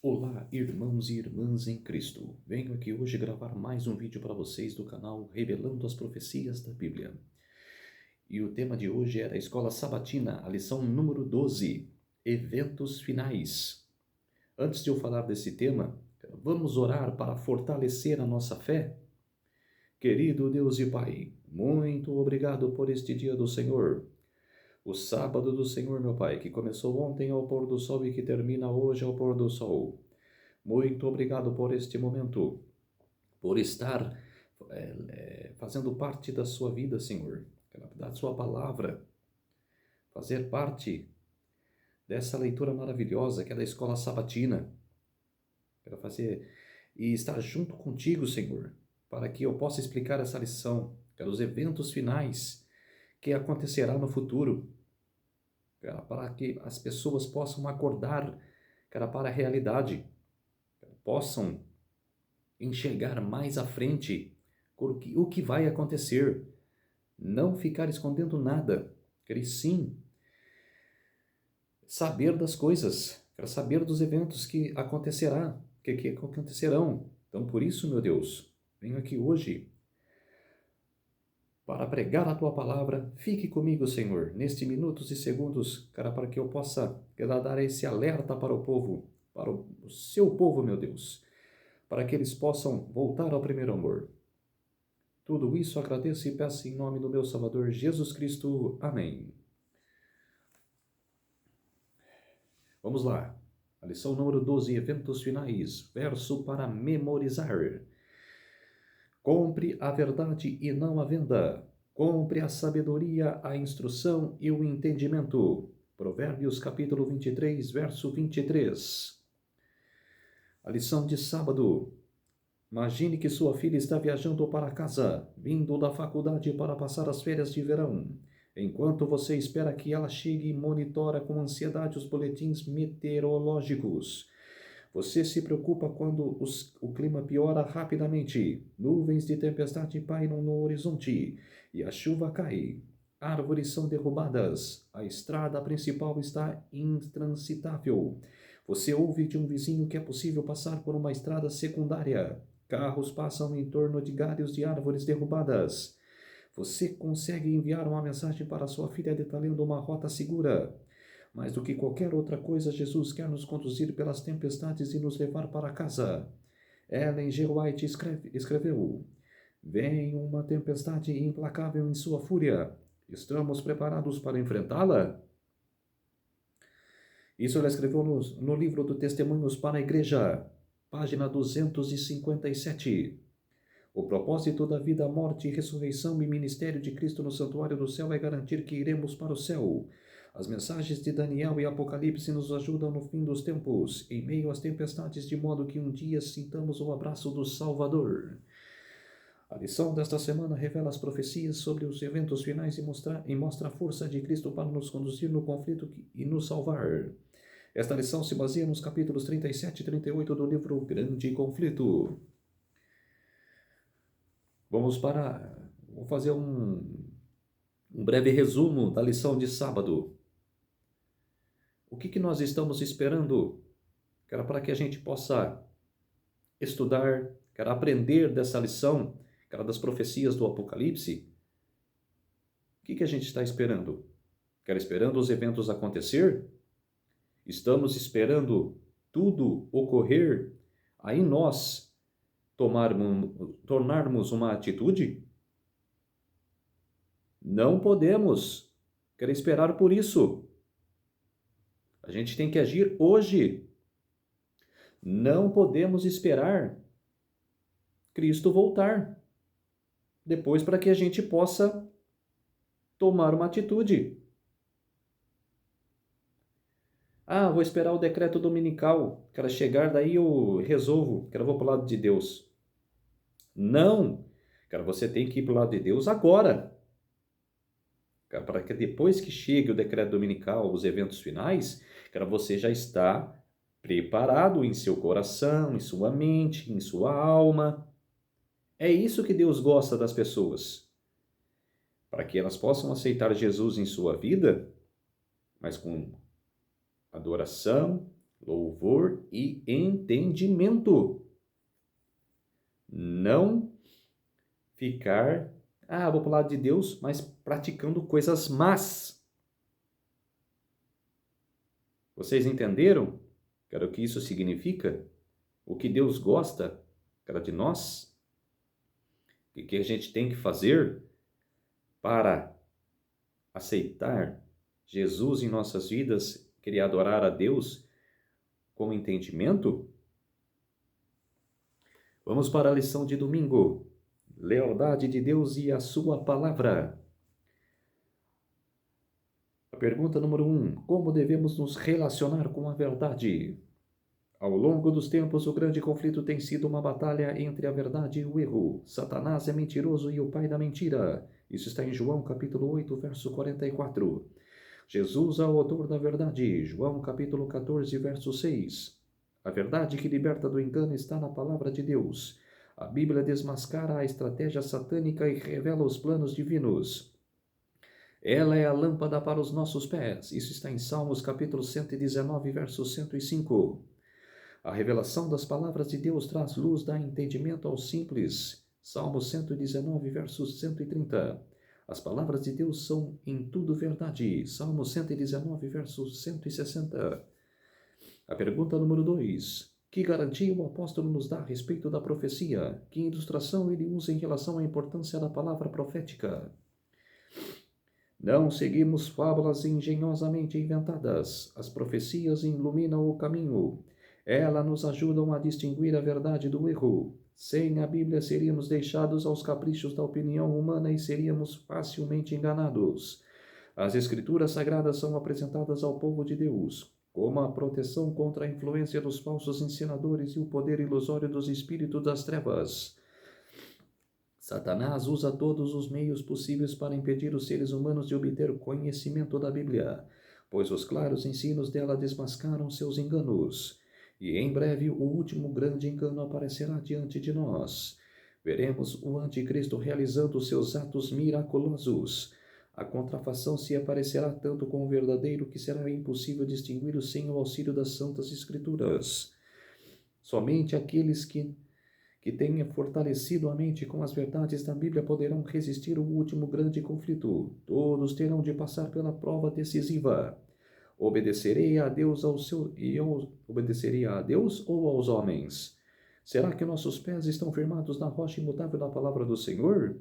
Olá, irmãos e irmãs em Cristo. Venho aqui hoje gravar mais um vídeo para vocês do canal Revelando as Profecias da Bíblia. E o tema de hoje é da Escola Sabatina, a lição número 12, Eventos Finais. Antes de eu falar desse tema, vamos orar para fortalecer a nossa fé? Querido Deus e Pai, muito obrigado por este dia do Senhor. O sábado do Senhor, meu Pai, que começou ontem ao pôr do sol e que termina hoje ao pôr do sol. Muito obrigado por este momento, por estar fazendo parte da sua vida, Senhor, da sua palavra, fazer parte dessa leitura maravilhosa que é da Escola Sabatina. Quero fazer e estar junto contigo, Senhor, para que eu possa explicar essa lição, os eventos finais que acontecerá no futuro, para que as pessoas possam acordar, para a realidade, possam enxergar mais à frente o que vai acontecer, não ficar escondendo nada, querer sim saber das coisas, quero saber dos eventos que acontecerão. Então, por isso, meu Deus, venho aqui hoje para pregar a Tua palavra. Fique comigo, Senhor, nestes minutos e segundos, para que eu possa dar esse alerta para o povo, para o Seu povo, meu Deus, para que eles possam voltar ao primeiro amor. Tudo isso agradeço e peço em nome do meu Salvador Jesus Cristo. Amém. Vamos lá. A lição número 12, eventos finais, verso para memorizar. Compre a verdade e não a venda. Compre a sabedoria, a instrução e o entendimento. Provérbios capítulo 23, verso 23. A lição de sábado. Imagine que sua filha está viajando para casa, vindo da faculdade para passar as férias de verão. Enquanto você espera que ela chegue e monitora com ansiedade os boletins meteorológicos. Você se preocupa quando o clima piora rapidamente. Nuvens de tempestade pairam no horizonte e a chuva cai. Árvores são derrubadas. A estrada principal está intransitável. Você ouve de um vizinho que é possível passar por uma estrada secundária. Carros passam em torno de galhos de árvores derrubadas. Você consegue enviar uma mensagem para sua filha detalhando uma rota segura. Mais do que qualquer outra coisa, Jesus quer nos conduzir pelas tempestades e nos levar para casa. Ellen G. White escreveu: Vem uma tempestade implacável em sua fúria. Estamos preparados para enfrentá-la? Isso ela escreveu no livro do Testemunhos para a Igreja, página 257. O propósito da vida, morte, ressurreição e ministério de Cristo no santuário do céu é garantir que iremos para o céu. As mensagens de Daniel e Apocalipse nos ajudam no fim dos tempos, em meio às tempestades, de modo que um dia sintamos o abraço do Salvador. A lição desta semana revela as profecias sobre os eventos finais e mostra a força de Cristo para nos conduzir no conflito e nos salvar. Esta lição se baseia nos capítulos 37 e 38 do livro Grande Conflito. Vamos fazer um breve resumo da lição de sábado. O que nós estamos esperando, para que a gente possa estudar, aprender dessa lição, das profecias do Apocalipse? O que a gente está esperando? Esperando os eventos acontecer? Estamos esperando tudo ocorrer, aí nós tornarmos uma atitude? Não podemos esperar por isso. A gente tem que agir hoje. Não podemos esperar Cristo voltar depois para que a gente possa tomar uma atitude. Vou esperar o decreto dominical, chegar, daí eu resolvo, vou para o lado de Deus. Não, você tem que ir para o lado de Deus agora. Para que depois que chegue o decreto dominical, os eventos finais, você já está preparado em seu coração, em sua mente, em sua alma. É isso que Deus gosta das pessoas. Para que elas possam aceitar Jesus em sua vida, mas com adoração, louvor e entendimento. Não ficar, vou para o lado de Deus, mas praticando coisas más. Vocês entenderam, cara, o que isso significa? O que Deus gosta, cara, de nós? O que a gente tem que fazer para aceitar Jesus em nossas vidas, querer adorar a Deus com entendimento? Vamos para a lição de domingo. Lealdade de Deus e a sua palavra. A pergunta número 1. Como devemos nos relacionar com a verdade? Ao longo dos tempos, o grande conflito tem sido uma batalha entre a verdade e o erro. Satanás é mentiroso e o pai da mentira. Isso está em João capítulo 8, verso 44. Jesus é o autor da verdade. João capítulo 14, verso 6. A verdade que liberta do engano está na palavra de Deus. A Bíblia desmascara a estratégia satânica e revela os planos divinos. Ela é a lâmpada para os nossos pés. Isso está em Salmos capítulo 119, verso 105. A revelação das palavras de Deus traz luz, dá entendimento aos simples. Salmos 119, verso 130. As palavras de Deus são em tudo verdade. Salmos 119, verso 160. A pergunta número 2. Que garantia o apóstolo nos dá a respeito da profecia? Que ilustração ele usa em relação à importância da palavra profética? Não seguimos fábulas engenhosamente inventadas. As profecias iluminam o caminho. Elas nos ajudam a distinguir a verdade do erro. Sem a Bíblia, seríamos deixados aos caprichos da opinião humana e seríamos facilmente enganados. As Escrituras Sagradas são apresentadas ao povo de Deus como a proteção contra a influência dos falsos ensinadores e o poder ilusório dos espíritos das trevas. Satanás usa todos os meios possíveis para impedir os seres humanos de obter conhecimento da Bíblia, pois os claros ensinos dela desmascaram seus enganos. E em breve o último grande engano aparecerá diante de nós. Veremos o anticristo realizando seus atos miraculosos. A contrafação se aparecerá tanto com o verdadeiro que será impossível distingui-lo sem o auxílio das Santas Escrituras. Somente aqueles que tenham fortalecido a mente com as verdades da Bíblia poderão resistir ao último grande conflito. Todos terão de passar pela prova decisiva. Obedecerei a Deus obedecerei a Deus ou aos homens? Será que nossos pés estão firmados na rocha imutável da palavra do Senhor?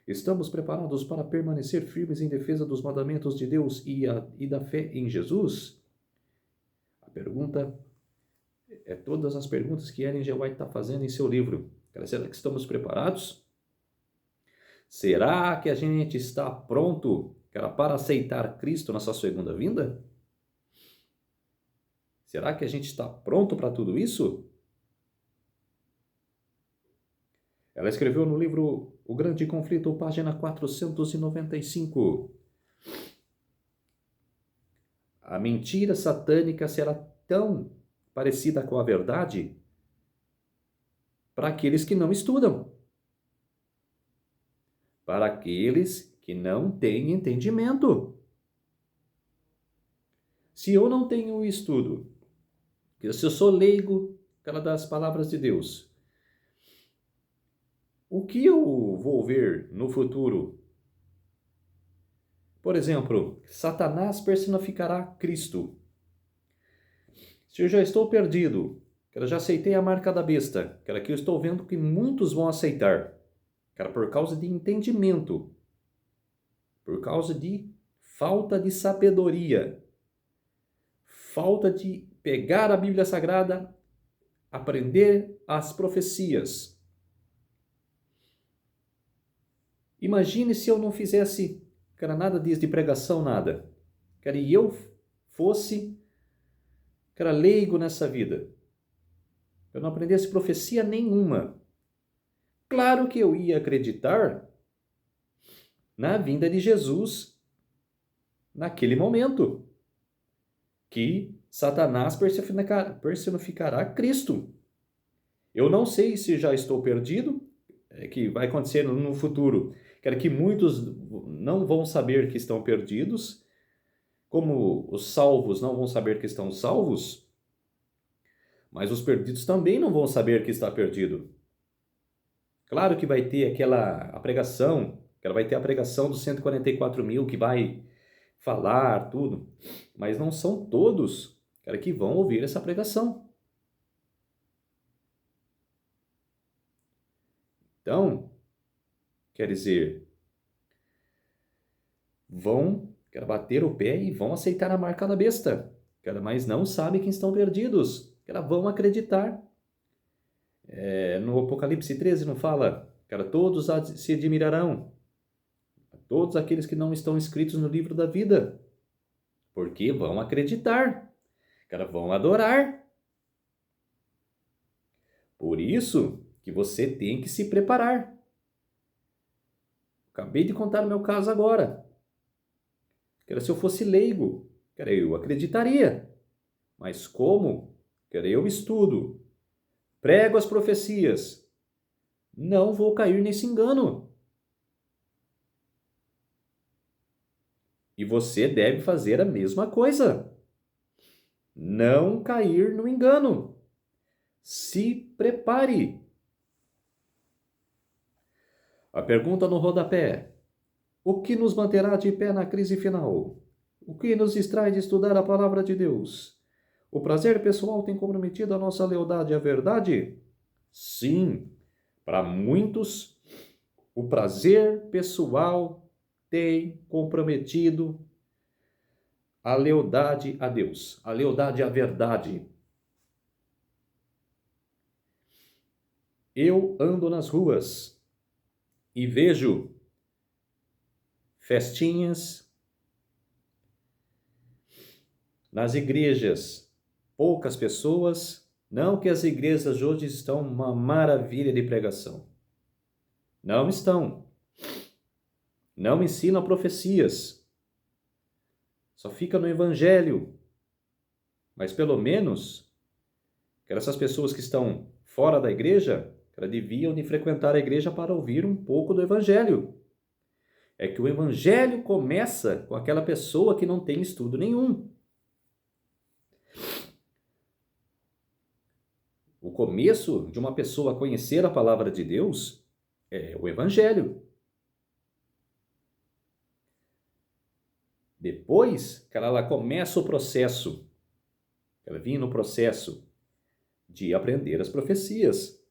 Estamos preparados para permanecer firmes em defesa dos mandamentos de Deus e da fé em Jesus? A pergunta é todas as perguntas que Ellen G. White está fazendo em seu livro. Será que estamos preparados? Será que a gente está pronto para aceitar Cristo na sua segunda vinda? Será que a gente está pronto para tudo isso? Ela escreveu no livro O Grande Conflito, página 495. A mentira satânica será tão parecida com a verdade para aqueles que não estudam, para aqueles que não têm entendimento. Se eu não tenho estudo, se eu sou leigo das palavras de Deus, o que eu vou ver no futuro? Por exemplo, Satanás personificará Cristo. Se eu já estou perdido, já aceitei a marca da besta, que eu estou vendo que muitos vão aceitar, por causa de entendimento, por causa de falta de sabedoria, falta de pegar a Bíblia Sagrada, aprender as profecias. Imagine se eu não fizesse, nada disso de pregação, nada. E eu fosse, leigo nessa vida. Eu não aprendesse profecia nenhuma. Claro que eu ia acreditar na vinda de Jesus naquele momento, que Satanás personificará Cristo. Eu não sei se já estou perdido, que vai acontecer no futuro. Que muitos não vão saber que estão perdidos, como os salvos não vão saber que estão salvos. Mas os perdidos também não vão saber que está perdido. Claro que vai ter a pregação, que ela vai ter a pregação dos 144 mil que vai falar tudo, mas não são todos, cara, que vão ouvir essa pregação. Então, quer dizer, vão, cara, bater o pé e vão aceitar a marca da besta, cara, mas não sabem que estão perdidos, cara, vão acreditar. No Apocalipse 13 não fala, cara, todos se admirarão, todos aqueles que não estão inscritos no livro da vida, porque vão acreditar, cara, vão adorar. Por isso que você tem que se preparar. Acabei de contar o meu caso agora. Cara, se eu fosse leigo, cara, eu acreditaria. Mas como? Cara, eu estudo, prego as profecias, não vou cair nesse engano. E você deve fazer a mesma coisa. Não cair no engano. Se prepare. A pergunta no rodapé: o que nos manterá de pé na crise final? O que nos distrai de estudar a palavra de Deus? O prazer pessoal tem comprometido a nossa lealdade à verdade? Sim, para muitos, o prazer pessoal tem comprometido a lealdade a Deus, a lealdade à verdade. Eu ando nas ruas e vejo festinhas nas igrejas, poucas pessoas, não que as igrejas hoje estão uma maravilha de pregação. Não estão. Não ensinam profecias. Só fica no evangelho. Mas pelo menos, essas pessoas que estão fora da igreja, elas deviam de frequentar a igreja para ouvir um pouco do evangelho. É que o evangelho começa com aquela pessoa que não tem estudo nenhum. O começo de uma pessoa conhecer a palavra de Deus é o evangelho. Depois que ela começa o processo, ela vem no processo de aprender as profecias.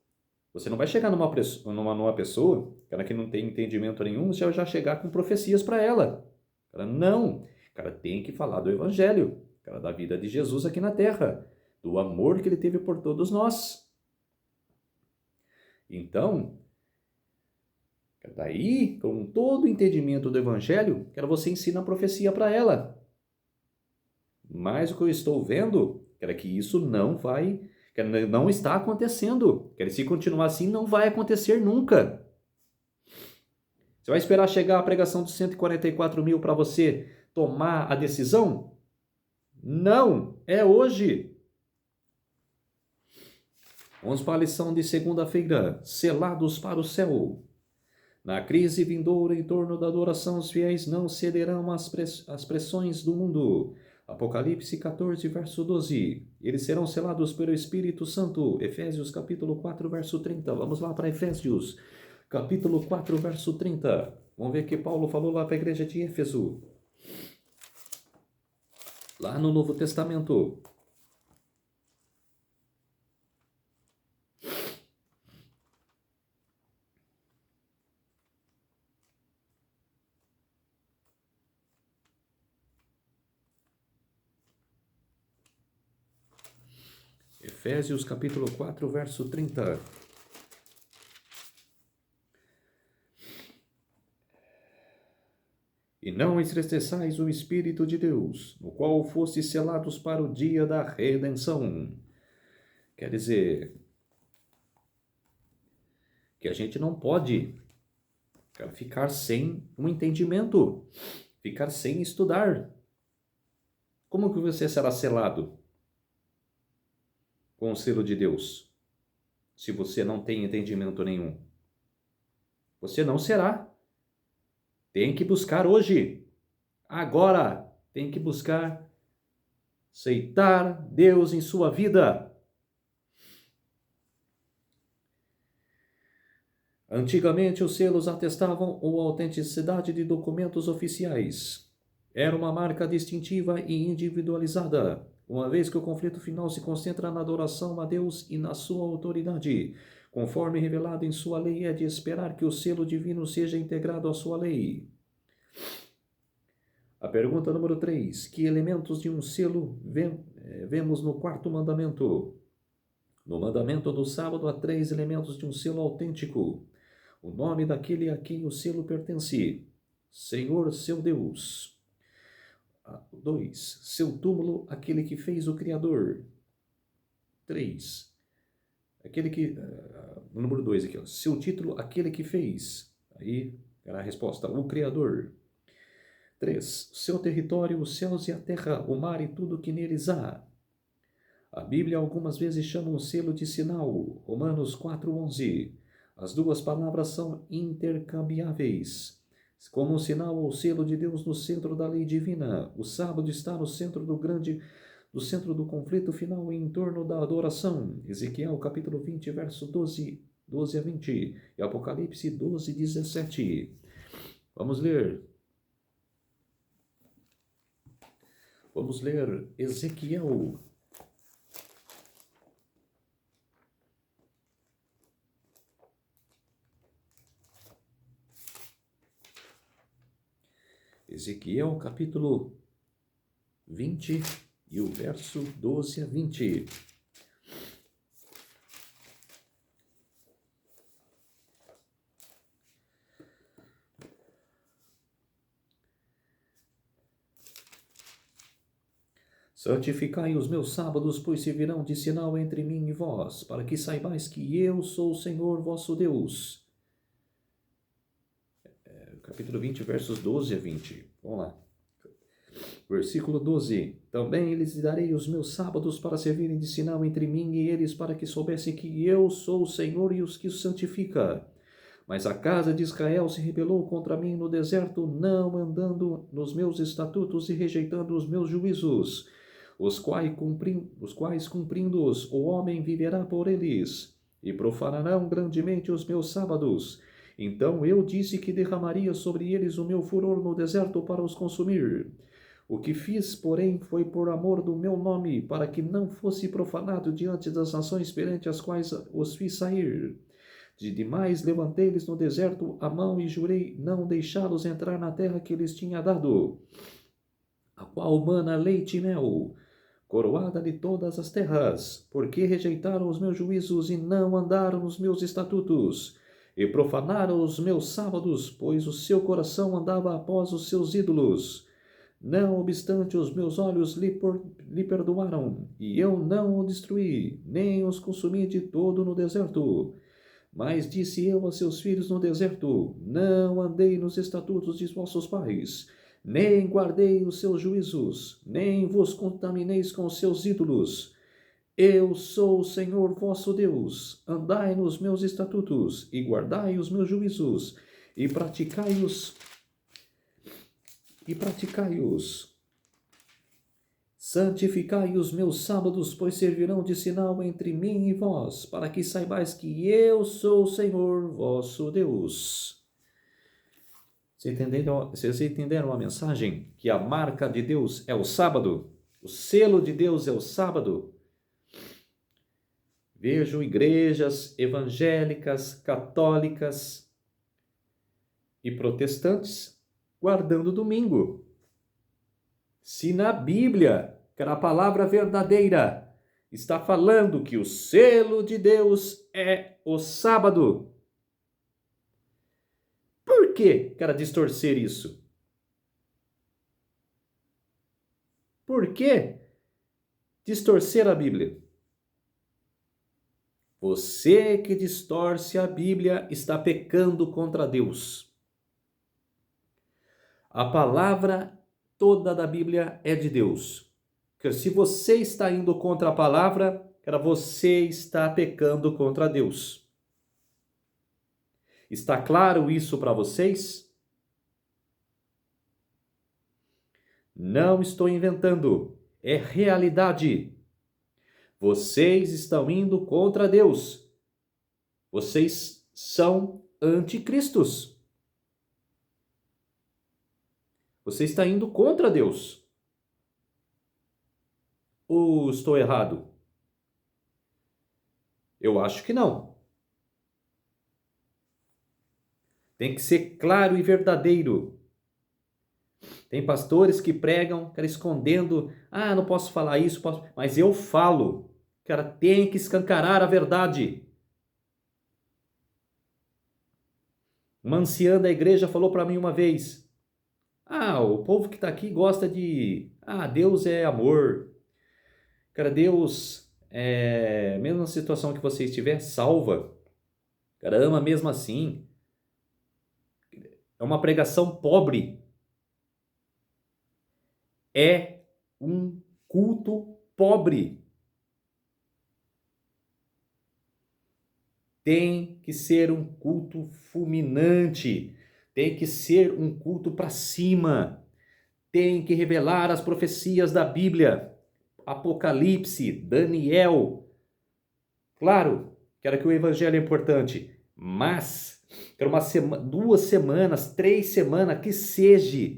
Você não vai chegar numa pessoa cara, que não tem entendimento nenhum, você já chegar com profecias para ela. Cara, não. Cara, tem que falar do evangelho, cara, da vida de Jesus aqui na terra, do amor que ele teve por todos nós. Então, daí, com todo o entendimento do evangelho, cara, você ensina a profecia para ela. Mas o que eu estou vendo, cara, que isso não está acontecendo. Se continuar assim, não vai acontecer nunca. Você vai esperar chegar a pregação dos 144 mil para você tomar a decisão? Não, é hoje. Vamos para a lição de segunda-feira, selados para o céu. Na crise vindoura em torno da adoração, os fiéis não cederão às pressões do mundo. Apocalipse 14, verso 12. Eles serão selados pelo Espírito Santo. Efésios capítulo 4, verso 30. Vamos lá para Efésios, capítulo 4, verso 30. Vamos ver o que Paulo falou lá para a igreja de Éfeso. Lá no Novo Testamento. Efésios capítulo 4, verso 30. E não entristeçais o Espírito de Deus, no qual fostes selados para o dia da redenção. Quer dizer, que a gente não pode ficar sem um entendimento, ficar sem estudar. Como que você será selado com o selo de Deus, se você não tem entendimento nenhum? Você não será. Tem que buscar hoje. Agora, tem que buscar aceitar Deus em sua vida. Antigamente, os selos atestavam a autenticidade de documentos oficiais. Era uma marca distintiva e individualizada, uma vez que o conflito final se concentra na adoração a Deus e na sua autoridade. Conforme revelado em sua lei, é de esperar que o selo divino seja integrado à sua lei. A pergunta número 3. Que elementos de um selo vemos no quarto mandamento? No mandamento do sábado, há 3 elementos de um selo autêntico. O nome daquele a quem o selo pertence: Senhor, seu Deus. 2. Seu túmulo, aquele que fez o Criador. 3. Aquele que... número 2 aqui, ó. Seu título, aquele que fez. Aí era a resposta: o Criador. 3. Seu território, os céus e a terra, o mar e tudo que neles há. A Bíblia algumas vezes chama um selo de sinal, Romanos 4:11. As duas palavras são intercambiáveis. Como um sinal ou selo de Deus no centro da lei divina, o sábado está no centro do centro do conflito final em torno da adoração. Ezequiel capítulo 20, verso 12 a 20 e Apocalipse 12, 17. Vamos ler. Vamos ler Ezequiel. Ezequiel capítulo 20 e o verso 12 a 20. Santificai os meus sábados, pois servirão de sinal entre mim e vós, para que saibais que eu sou o Senhor vosso Deus. Capítulo 20, versos 12 a 20. Vamos lá. Versículo 12. Também lhes darei os meus sábados para servirem de sinal entre mim e eles, para que soubessem que eu sou o Senhor e os que os santifica. Mas a casa de Israel se rebelou contra mim no deserto, não andando nos meus estatutos e rejeitando os meus juízos, os quais cumprindo-os, o homem viverá por eles, e profanarão grandemente os meus sábados. Então eu disse que derramaria sobre eles o meu furor no deserto para os consumir. O que fiz, porém, foi por amor do meu nome, para que não fosse profanado diante das nações perante as quais os fiz sair. De demais levantei-lhes no deserto a mão e jurei não deixá-los entrar na terra que lhes tinha dado, a qual mana leite e mel, coroada de todas as terras, porque rejeitaram os meus juízos e não andaram nos meus estatutos, e profanaram os meus sábados, pois o seu coração andava após os seus ídolos. Não obstante, os meus olhos lhe perdoaram, e eu não o destruí, nem os consumi de todo no deserto. Mas disse eu a seus filhos no deserto: não andei nos estatutos de vossos pais, nem guardei os seus juízos, nem vos contamineis com os seus ídolos. Eu sou o Senhor vosso Deus. Andai nos meus estatutos, e guardai os meus juízos, e praticai-os. Santificai os meus sábados, pois servirão de sinal entre mim e vós, para que saibais que eu sou o Senhor vosso Deus. Vocês entenderam a mensagem? Que a marca de Deus é o sábado? O selo de Deus é o sábado? Vejo igrejas evangélicas, católicas e protestantes guardando domingo. Se na Bíblia, que era a palavra verdadeira, está falando que o selo de Deus é o sábado, por que quer distorcer isso? Por que distorcer a Bíblia? Você que distorce a Bíblia está pecando contra Deus. A palavra toda da Bíblia é de Deus. Porque se você está indo contra a palavra, você está pecando contra Deus. Está claro isso para vocês? Não estou inventando, é realidade. Vocês estão indo contra Deus. Vocês são anticristos. Você está indo contra Deus. Ou estou errado? Eu acho que não. Tem que ser claro e verdadeiro. Tem pastores que pregam, cara, escondendo. Ah, não posso falar isso, mas eu falo. Cara, tem que escancarar a verdade. Uma anciã da igreja falou para mim uma vez: ah, o povo que está aqui gosta de... Ah, Deus é amor. Cara, Deus, mesmo na situação que você estiver, salva. Cara, ama mesmo assim. É uma pregação pobre. É um culto pobre. Tem que ser um culto fulminante. Tem que ser um culto para cima. Tem que revelar as profecias da Bíblia. Apocalipse, Daniel. Claro, quero que o evangelho é importante, mas quero 2 semanas, 3 semanas, que seja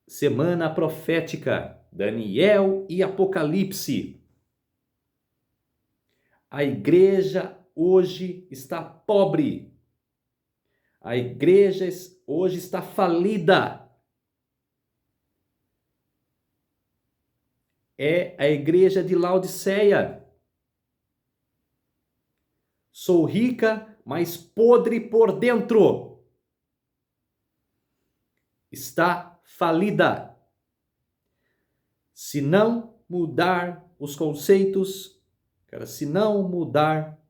semana profética, Daniel e Apocalipse. A igreja hoje está pobre. A igreja hoje está falida. É a igreja de Laodiceia. Sou rica, mas podre por dentro. Está falida. Se não mudar os conceitos, cara, se não mudar,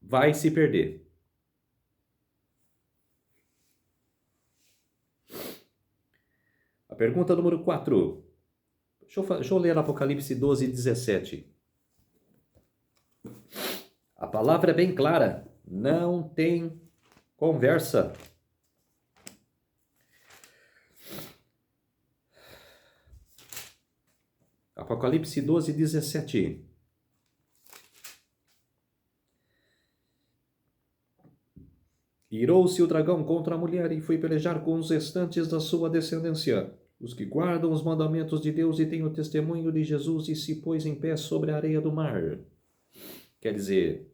vai se perder. A pergunta número 4. Deixa eu ler Apocalipse 12, 17. A palavra é bem clara. Não tem conversa. Apocalipse 12, 17. Irou-se o dragão contra a mulher e foi pelejar com os restantes da sua descendência, os que guardam os mandamentos de Deus e têm o testemunho de Jesus, e se pôs em pé sobre a areia do mar. Quer dizer,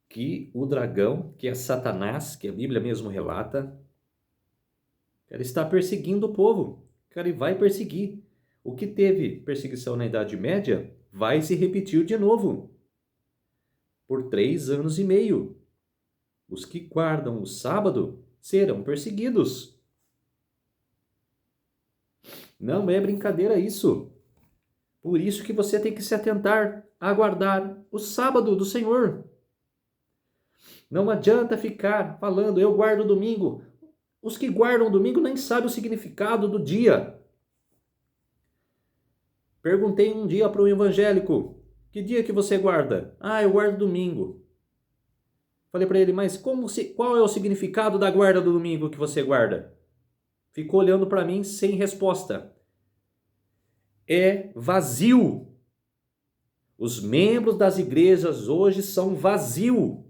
que o dragão, que é Satanás, que a Bíblia mesmo relata, ele está perseguindo o povo. Cara, ele vai perseguir. O que teve perseguição na Idade Média vai se repetir de novo. Por 3 anos e meio. Os que guardam o sábado serão perseguidos. Não é brincadeira isso. Por isso que você tem que se atentar a guardar o sábado do Senhor. Não adianta ficar falando, eu guardo o domingo. Os que guardam o domingo nem sabem o significado do dia. Perguntei um dia para um evangélico, que dia que você guarda? Ah, eu guardo domingo. Falei para ele, mas qual é o significado da guarda do domingo que você guarda? Ficou olhando para mim sem resposta. É vazio. Os membros das igrejas hoje são vazios.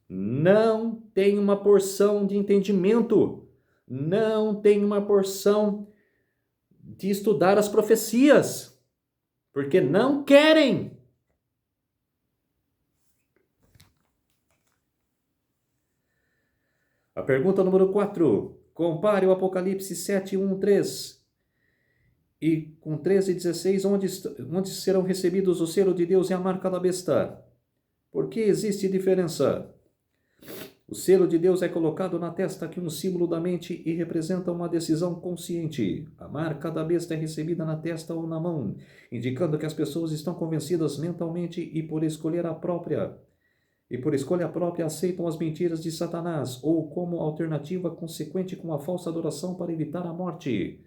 Não tem uma porção de entendimento. Não tem uma porção de estudar as profecias. Porque não querem. A pergunta número 4. Compare o Apocalipse 7, 1, 3 e com 13 e 16, onde serão recebidos o selo de Deus e a marca da besta. Por que existe diferença? O selo de Deus é colocado na testa, que é um símbolo da mente e representa uma decisão consciente. A marca da besta é recebida na testa ou na mão, indicando que as pessoas estão convencidas mentalmente e por escolha própria aceitam as mentiras de Satanás, ou como alternativa consequente com a falsa adoração para evitar a morte.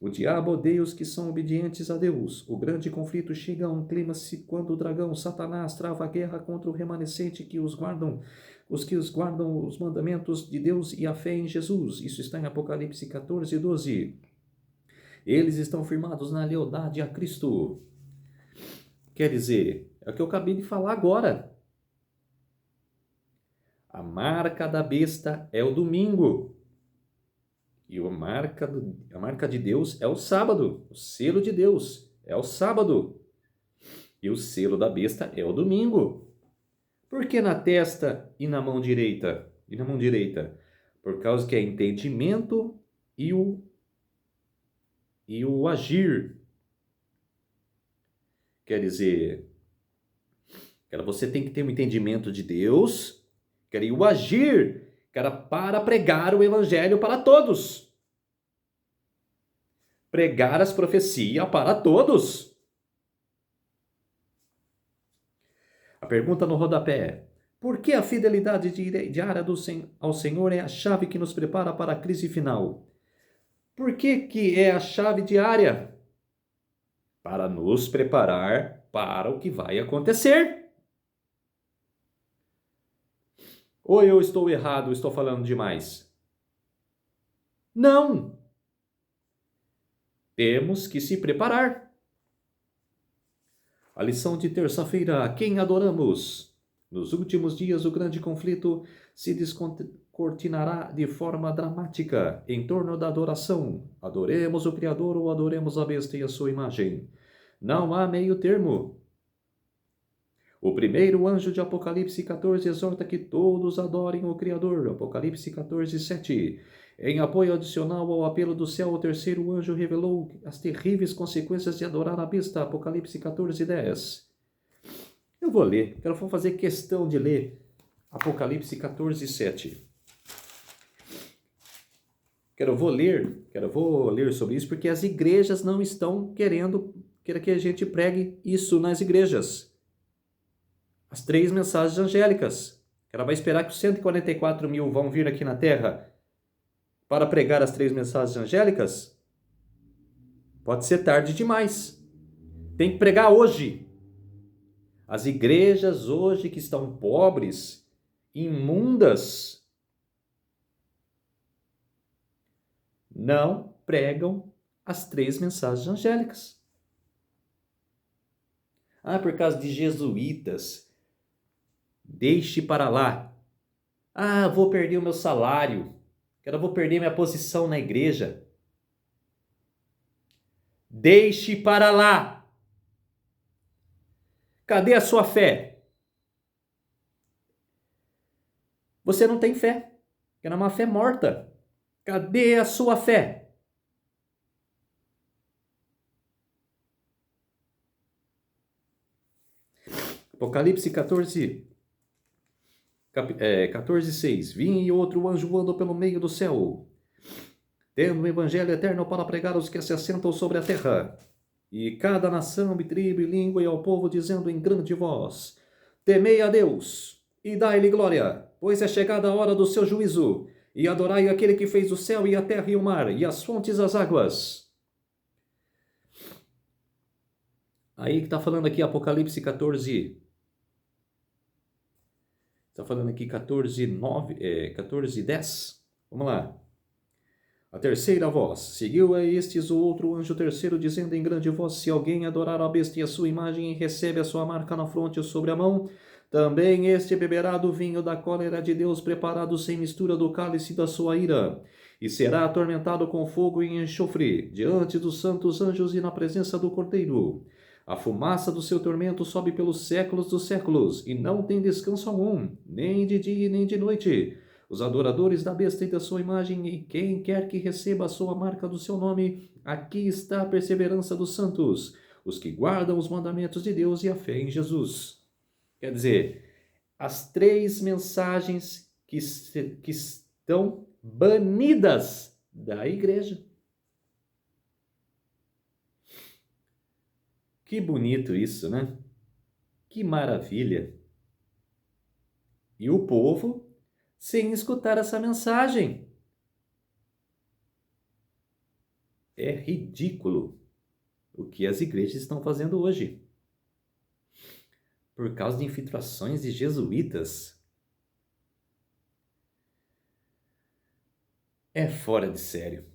O diabo odeia os que são obedientes a Deus. O grande conflito chega a um clímax quando o dragão Satanás trava a guerra contra o remanescente os que guardam os mandamentos de Deus e a fé em Jesus. Isso está em Apocalipse 14, 12. Eles estão firmados na lealdade a Cristo. Quer dizer, é o que eu acabei de falar agora. A marca da besta é o domingo. E a marca de Deus é o sábado. O selo de Deus é o sábado. E o selo da besta é o domingo. Por que na testa e na mão direita? E na mão direita? Por causa que é entendimento e o agir. Quer dizer, você tem que ter um entendimento de Deus, e o agir, para pregar o evangelho para todos. Pregar as profecias para todos. A pergunta no rodapé: por que a fidelidade diária ao Senhor é a chave que nos prepara para a crise final? Por que é a chave diária? Para nos preparar para o que vai acontecer. Ou eu estou errado, estou falando demais? Não! Temos que se preparar. A lição de terça-feira: quem adoramos? Nos últimos dias, o grande conflito se descortinará de forma dramática em torno da adoração. Adoremos o Criador ou adoremos a besta e a sua imagem. Não há meio termo. O primeiro anjo de Apocalipse 14 exorta que todos adorem o Criador. Apocalipse 14, 7. Em apoio adicional ao apelo do céu, o terceiro anjo revelou as terríveis consequências de adorar a besta. Apocalipse 14, 10. Eu vou ler, vou fazer questão de ler Apocalipse 14, 7. Vou ler sobre isso porque as igrejas não estão querendo que a gente pregue isso nas igrejas. As 3 mensagens angélicas. Ela vai esperar que os 144 mil vão vir aqui na Terra para pregar as 3 mensagens angélicas? Pode ser tarde demais. Tem que pregar hoje. As igrejas hoje que estão pobres, imundas, não pregam as 3 mensagens angélicas. Por causa de jesuítas. Deixe para lá. Vou perder o meu salário. Vou perder minha posição na igreja. Deixe para lá. Cadê a sua fé? Você não tem fé. É uma fé morta. Cadê a sua fé? Apocalipse 14, 6. Vim e outro anjo voando pelo meio do céu, tendo o evangelho eterno para pregar aos que se assentam sobre a terra, e cada nação, e tribo, e língua, e ao povo, dizendo em grande voz: temei a Deus, e dai-lhe glória, pois é chegada a hora do seu juízo, e adorai aquele que fez o céu, e a terra, e o mar, e as fontes das águas. Aí que está falando aqui Apocalipse 14. Está falando aqui 14, 10. Vamos lá. A terceira voz. Seguiu a estes o outro anjo terceiro, dizendo em grande voz: se alguém adorar a besta e a sua imagem e recebe a sua marca na fronte ou sobre a mão, também este beberá do vinho da cólera de Deus, preparado sem mistura do cálice da sua ira, e será atormentado com fogo e enxofre, diante dos santos anjos e na presença do Cordeiro. A fumaça do seu tormento sobe pelos séculos dos séculos, e não tem descanso algum, nem de dia nem de noite. Os adoradores da besta e da sua imagem, e quem quer que receba a sua marca do seu nome, aqui está a perseverança dos santos, os que guardam os mandamentos de Deus e a fé em Jesus. Quer dizer, as 3 mensagens que estão banidas da igreja. Que bonito isso, né? Que maravilha! E o povo sem escutar essa mensagem. É ridículo o que as igrejas estão fazendo hoje. Por causa de infiltrações de jesuítas. É fora de sério.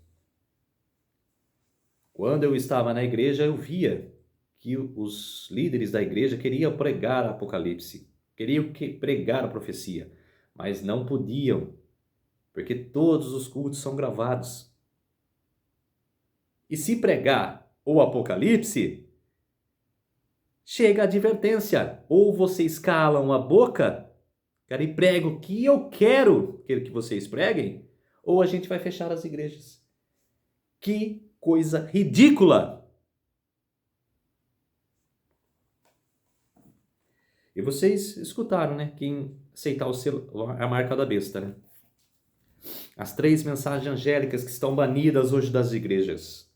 Quando eu estava na igreja, eu via que os líderes da igreja queriam pregar Apocalipse, queriam pregar a profecia, mas não podiam, porque todos os cultos são gravados. E se pregar o Apocalipse, chega a advertência: ou vocês calam a boca, cara, e pregam o que eu quero que vocês preguem, ou a gente vai fechar as igrejas. Que coisa ridícula! E vocês escutaram, né? Quem aceitar a marca da besta, né? As 3 mensagens angélicas que estão banidas hoje das igrejas.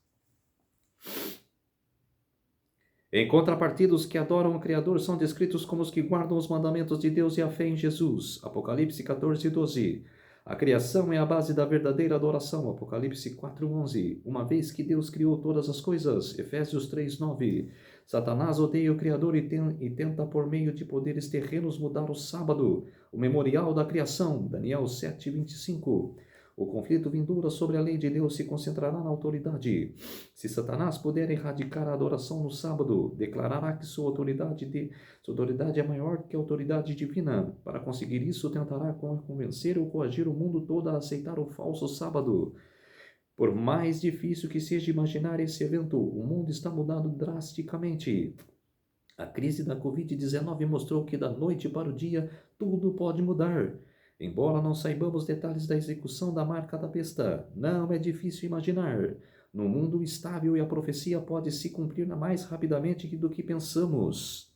Em contrapartida, os que adoram o Criador são descritos como os que guardam os mandamentos de Deus e a fé em Jesus. Apocalipse 14:12. A criação é a base da verdadeira adoração. Apocalipse 4:11. Uma vez que Deus criou todas as coisas. Efésios 3:9. Satanás odeia o Criador e tenta por meio de poderes terrenos mudar o sábado, o memorial da criação. Daniel 7:25. O conflito vindouro sobre a lei de Deus se concentrará na autoridade. Se Satanás puder erradicar a adoração no sábado, declarará que sua autoridade é maior que a autoridade divina. Para conseguir isso, tentará convencer ou coagir o mundo todo a aceitar o falso sábado. Por mais difícil que seja imaginar esse evento, o mundo está mudando drasticamente. A crise da Covid-19 mostrou que da noite para o dia tudo pode mudar. Embora não saibamos detalhes da execução da marca da besta, não é difícil imaginar. No mundo estável e a profecia pode se cumprir mais rapidamente do que pensamos.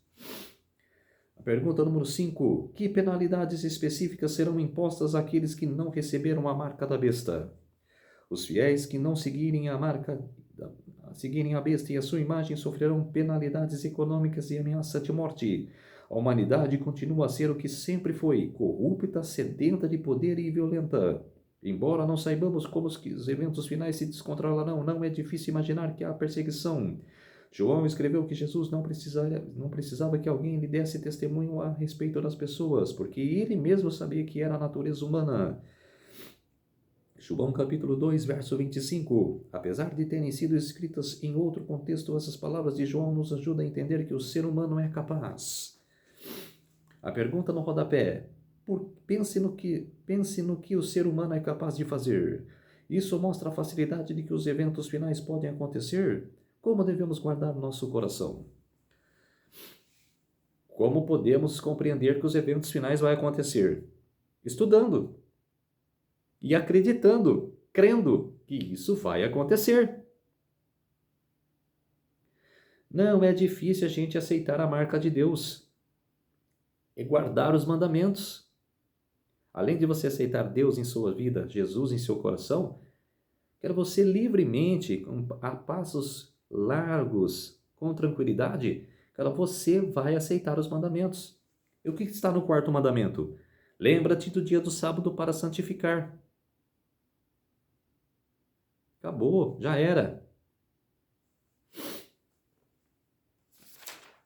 A pergunta número 5. Que penalidades específicas serão impostas àqueles que não receberam a marca da besta? Os fiéis que não seguirem a besta e a sua imagem sofrerão penalidades econômicas e ameaça de morte. A humanidade continua a ser o que sempre foi, corrupta, sedenta de poder e violenta. Embora não saibamos como os eventos finais se descontrolarão, não é difícil imaginar que há perseguição. João escreveu que Jesus não precisava que alguém lhe desse testemunho a respeito das pessoas, porque ele mesmo sabia que era a natureza humana. João capítulo 2, verso 25. Apesar de terem sido escritas em outro contexto, essas palavras de João nos ajudam a entender que o ser humano é capaz. A pergunta no rodapé. Pense no que o ser humano é capaz de fazer. Isso mostra a facilidade de que os eventos finais podem acontecer. Como devemos guardar nosso coração? Como podemos compreender que os eventos finais vão acontecer? Estudando. E acreditando, crendo que isso vai acontecer. Não é difícil a gente aceitar a marca de Deus. É guardar os mandamentos. Além de você aceitar Deus em sua vida, Jesus em seu coração, quero você livremente, a passos largos, com tranquilidade, você vai aceitar os mandamentos. E o que está no 4º mandamento? Lembra-te do dia do sábado para santificar. Acabou, já era.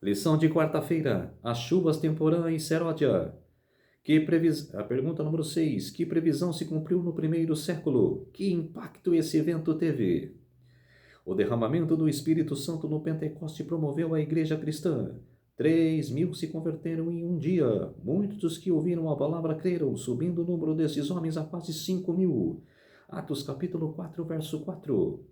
Lição de quarta-feira. As chuvas temporã e seródia. A pergunta número 6. Que previsão se cumpriu no 1º século? Que impacto esse evento teve? O derramamento do Espírito Santo no Pentecoste promoveu a igreja cristã. 3.000 se converteram em um dia. Muitos dos que ouviram a palavra creram, subindo o número desses homens a quase 5.000. Atos capítulo 4, verso 4.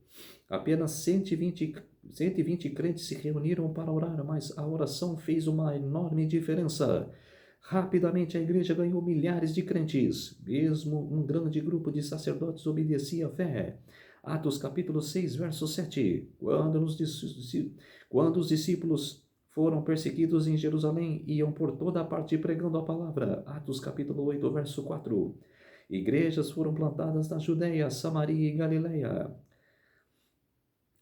Apenas 120 crentes se reuniram para orar, mas a oração fez uma enorme diferença. Rapidamente a igreja ganhou milhares de crentes. Mesmo um grande grupo de sacerdotes obedecia à fé. Atos capítulo 6, verso 7. Quando os discípulos foram perseguidos em Jerusalém, iam por toda a parte pregando a palavra. Atos capítulo 8, verso 4. Igrejas foram plantadas na Judéia, Samaria e Galileia.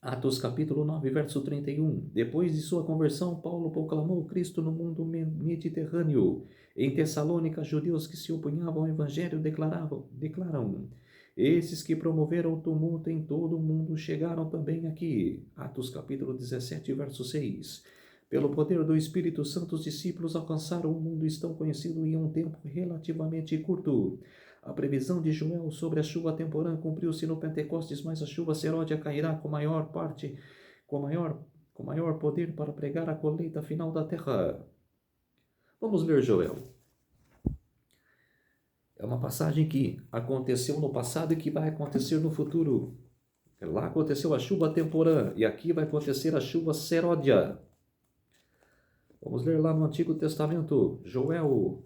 Atos capítulo 9, verso 31. Depois de sua conversão, Paulo proclamou Cristo no mundo mediterrâneo. Em Tessalônica, judeus que se opunhavam ao evangelho declaram: esses que promoveram o tumulto em todo o mundo chegaram também aqui. Atos capítulo 17, verso 6. Pelo poder do Espírito Santo, os discípulos alcançaram o mundo e estão conhecidos em um tempo relativamente curto. A previsão de Joel sobre a chuva temporã cumpriu-se no Pentecostes, mas a chuva seródia cairá com maior com maior poder para pregar a colheita final da terra. Vamos ler Joel. É uma passagem que aconteceu no passado e que vai acontecer no futuro. Lá aconteceu a chuva temporã e aqui vai acontecer a chuva seródia. Vamos ler lá no Antigo Testamento, Joel.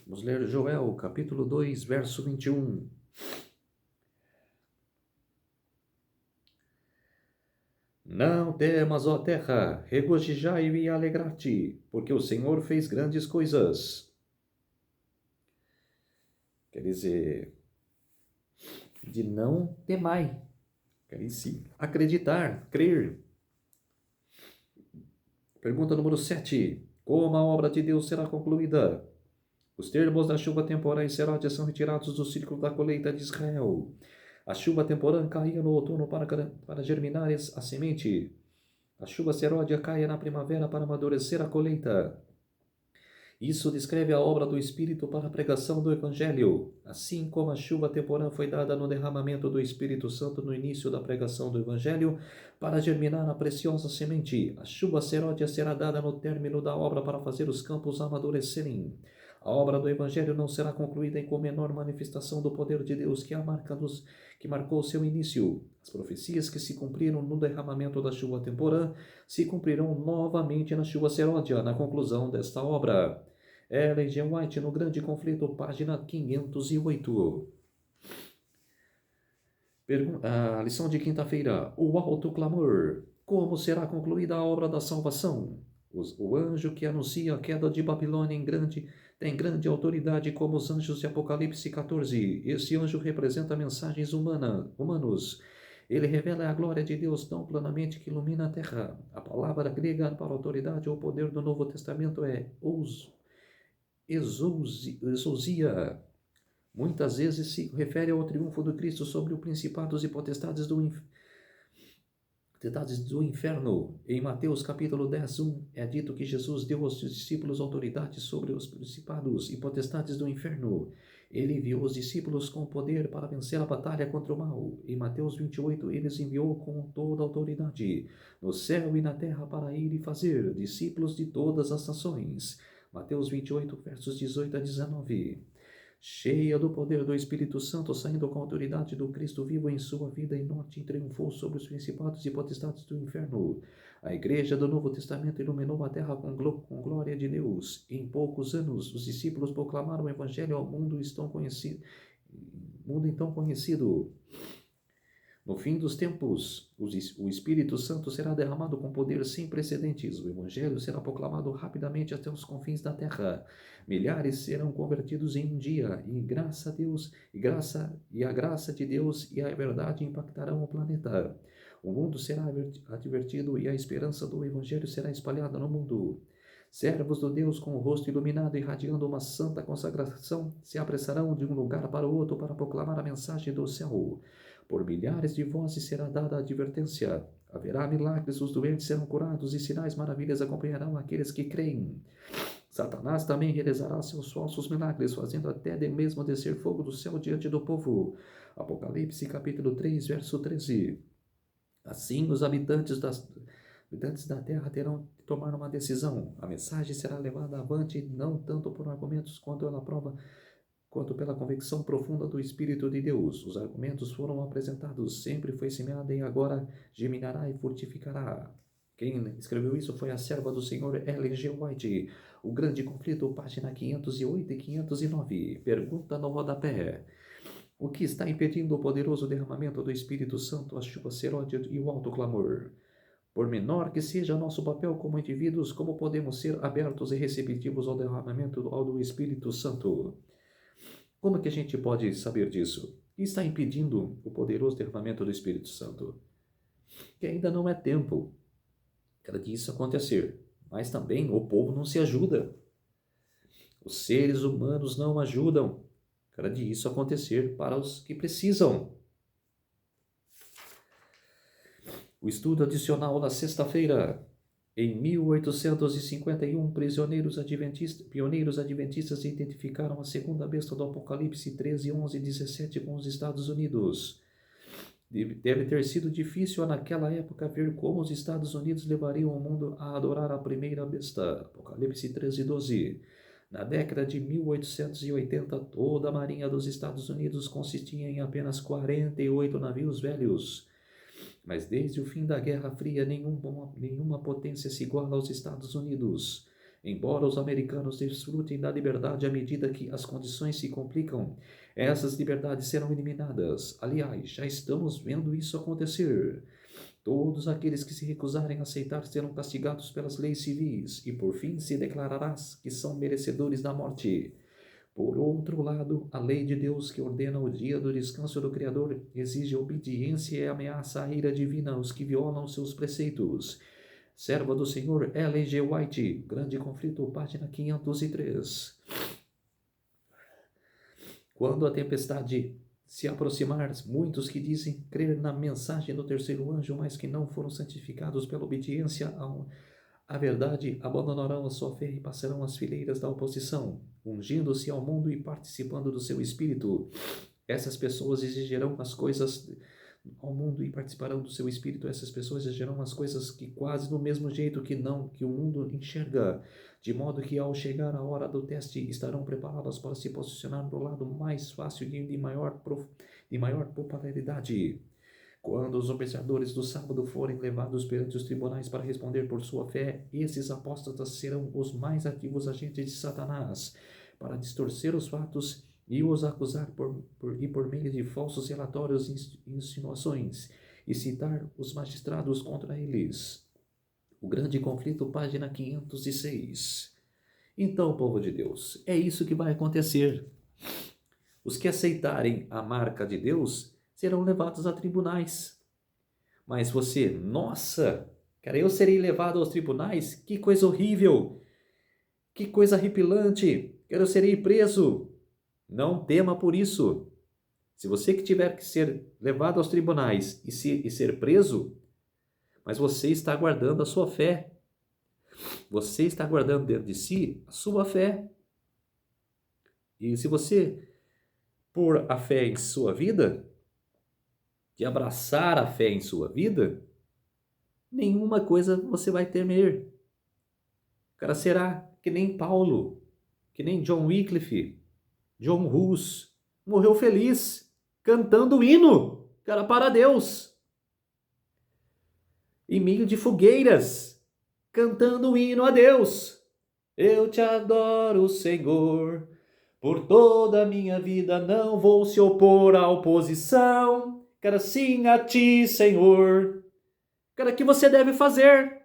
Vamos ler Joel, capítulo 2, verso 21. Não temas, ó terra, regozijai e alegrar-te, porque o Senhor fez grandes coisas. Quer dizer, de não temai. Quer dizer, acreditar, crer. Pergunta número 7. Como a obra de Deus será concluída? Os termos da chuva temporã e seródia são retirados do círculo da colheita de Israel. A chuva temporã caía no outono para germinar a semente. A chuva seródia caia na primavera para amadurecer a colheita. Isso descreve a obra do Espírito para a pregação do Evangelho, assim como a chuva temporã foi dada no derramamento do Espírito Santo no início da pregação do Evangelho para germinar a preciosa semente. A chuva seródia será dada no término da obra para fazer os campos amadurecerem. A obra do Evangelho não será concluída com menor manifestação do poder de Deus que marcou seu início. As profecias que se cumpriram no derramamento da chuva temporã se cumprirão novamente na chuva seródia, na conclusão desta obra. Ellen G. White, no Grande Conflito, página 508. A lição de quinta-feira. O alto clamor. Como será concluída a obra da salvação? O anjo que anuncia a queda de Babilônia tem grande autoridade como os anjos de Apocalipse 14. Esse anjo representa mensagens humanos. Ele revela a glória de Deus tão plenamente que ilumina a terra. A palavra grega para autoridade ou poder do Novo Testamento é exousia. Muitas vezes se refere ao triunfo do Cristo sobre os principados e potestades do inferno. Em Mateus capítulo 10, 1, é dito que Jesus deu aos seus discípulos autoridade sobre os principados e potestades do inferno. Ele enviou os discípulos com poder para vencer a batalha contra o mal. Em Mateus 28, ele os enviou com toda a autoridade, no céu e na terra, para ir e fazer discípulos de todas as nações. Mateus 28, versos 18 a 19. Cheia do poder do Espírito Santo, saindo com a autoridade do Cristo vivo em sua vida e morte, triunfou sobre os principados e potestades do inferno. A Igreja do Novo Testamento iluminou a terra com glória de Deus. Em poucos anos, os discípulos proclamaram o Evangelho ao mundo então conhecido. No fim dos tempos, o Espírito Santo será derramado com poder sem precedentes. O Evangelho será proclamado rapidamente até os confins da terra. Milhares serão convertidos em um dia, e a graça de Deus e a verdade impactarão o planeta. O mundo será advertido e a esperança do Evangelho será espalhada no mundo. Servos do Deus com o rosto iluminado, irradiando uma santa consagração, se apressarão de um lugar para o outro para proclamar a mensagem do céu. Por milhares de vozes será dada a advertência. Haverá milagres, os doentes serão curados e sinais maravilhas acompanharão aqueles que creem. Satanás também realizará seus falsos milagres, fazendo até mesmo descer fogo do céu diante do povo. Apocalipse capítulo 3, verso 13. Assim, os habitantes da terra terão que tomar uma decisão. A mensagem será levada avante não tanto por argumentos quanto pela convicção profunda do Espírito de Deus. Os argumentos foram apresentados, sempre foi semeada e agora germinará e frutificará. Quem escreveu isso foi a serva do Senhor Ellen G. White. O Grande Conflito, página 508 e 509. Pergunta no rodapé. O que está impedindo o poderoso derramamento do Espírito Santo, a chuva seródia e o alto clamor? Por menor que seja nosso papel como indivíduos, como podemos ser abertos e receptivos ao derramamento do Espírito Santo? Como que a gente pode saber disso? O que está impedindo o poderoso derramamento do Espírito Santo? Que ainda não é tempo para isso acontecer. Mas também o povo não se ajuda. Os seres humanos não ajudam. cara, de isso acontecer para os que precisam. O estudo adicional na sexta-feira. Em 1851, pioneiros adventistas identificaram a segunda besta do Apocalipse 13, 11 e 17 com os Estados Unidos. Deve ter sido difícil naquela época ver como os Estados Unidos levariam o mundo a adorar a primeira besta. Apocalipse 13, 12. Na década de 1880, toda a marinha dos Estados Unidos consistia em apenas 48 navios velhos. Mas desde o fim da Guerra Fria, nenhuma potência se iguala aos Estados Unidos. Embora os americanos desfrutem da liberdade à medida que as condições se complicam, essas liberdades serão eliminadas. Aliás, já estamos vendo isso acontecer. Todos aqueles que se recusarem a aceitar serão castigados pelas leis civis, e por fim se declararás que são merecedores da morte. Por outro lado, a lei de Deus que ordena o dia do descanso do Criador exige obediência e ameaça a ira divina aos que violam seus preceitos. Serva do Senhor Ellen G. White, Grande Conflito, página 503. Quando a tempestade se aproximar, muitos que dizem crer na mensagem do terceiro anjo, mas que não foram santificados pela obediência a verdade, abandonarão a sua fé e passarão às fileiras da oposição, ungindo-se ao mundo e participando do seu espírito. Essas pessoas exigirão as coisas ao mundo e participarão do seu espírito. Essas pessoas exigirão as coisas que quase do mesmo jeito que o mundo enxerga, de modo que ao chegar a hora do teste estarão preparadas para se posicionar do lado mais fácil e de maior popularidade. Quando os observadores do sábado forem levados perante os tribunais para responder por sua fé, esses apóstatas serão os mais ativos agentes de Satanás para distorcer os fatos e os acusar por meio de falsos relatórios e insinuações, e citar os magistrados contra eles. O Grande Conflito, página 506. Então, povo de Deus, é isso que vai acontecer. Os que aceitarem a marca de Deus serão levados a tribunais. Mas você, nossa, cara, eu serei levado aos tribunais? Que coisa horrível! Que coisa horripilante! Eu serei preso. Não tema por isso. Se você que tiver que ser levado aos tribunais e ser preso, mas você está guardando a sua fé. Você está guardando dentro de si a sua fé. E se você pôr a fé em sua vida, de abraçar a fé em sua vida, nenhuma coisa você vai temer. O cara será que nem Paulo, que nem John Wycliffe, John Hus, morreu feliz, cantando o hino, cara, para Deus. Em meio de fogueiras, cantando o hino a Deus. Eu te adoro, Senhor, por toda a minha vida não vou se opor à oposição. Cara, sim a ti, Senhor. Cara, o que você deve fazer?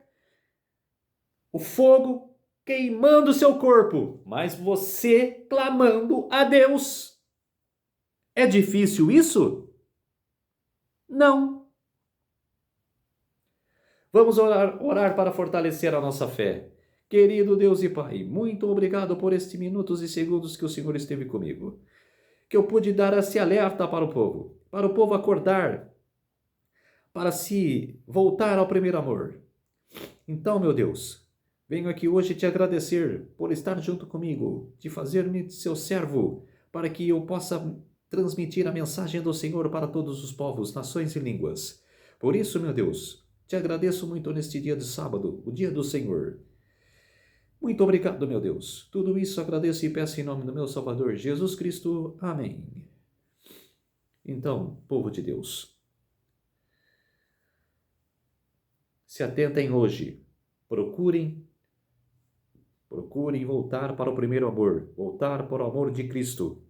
O fogo queimando o seu corpo, mas você clamando a Deus. É difícil isso? Não. Vamos orar para fortalecer a nossa fé. Querido Deus e Pai, muito obrigado por estes minutos e segundos que o Senhor esteve comigo. Que eu pude dar esse alerta para o povo acordar, para se voltar ao primeiro amor. Então, meu Deus, venho aqui hoje te agradecer por estar junto comigo, de fazer-me seu servo, para que eu possa transmitir a mensagem do Senhor para todos os povos, nações e línguas. Por isso, meu Deus, te agradeço muito neste dia de sábado, o dia do Senhor. Muito obrigado, meu Deus. Tudo isso agradeço e peço em nome do meu Salvador Jesus Cristo. Amém. Então, povo de Deus, se atentem hoje. Procurem voltar para o primeiro amor, voltar para o amor de Cristo.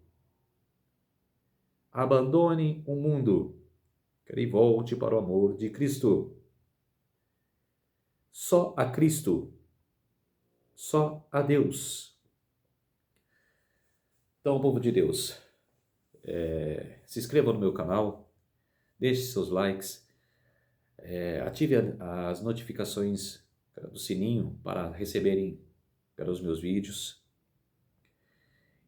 Abandone o mundo e volte para o amor de Cristo. Só a Cristo. Só a Deus. Então, povo de Deus, se inscreva no meu canal, deixe seus likes, ative as notificações do sininho para receberem os meus vídeos.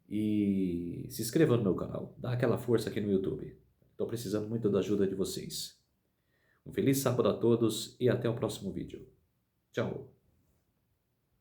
e se inscreva no meu canal. Dá aquela força aqui no YouTube. Estou precisando muito da ajuda de vocês. Um feliz sábado a todos e até o próximo vídeo. Tchau!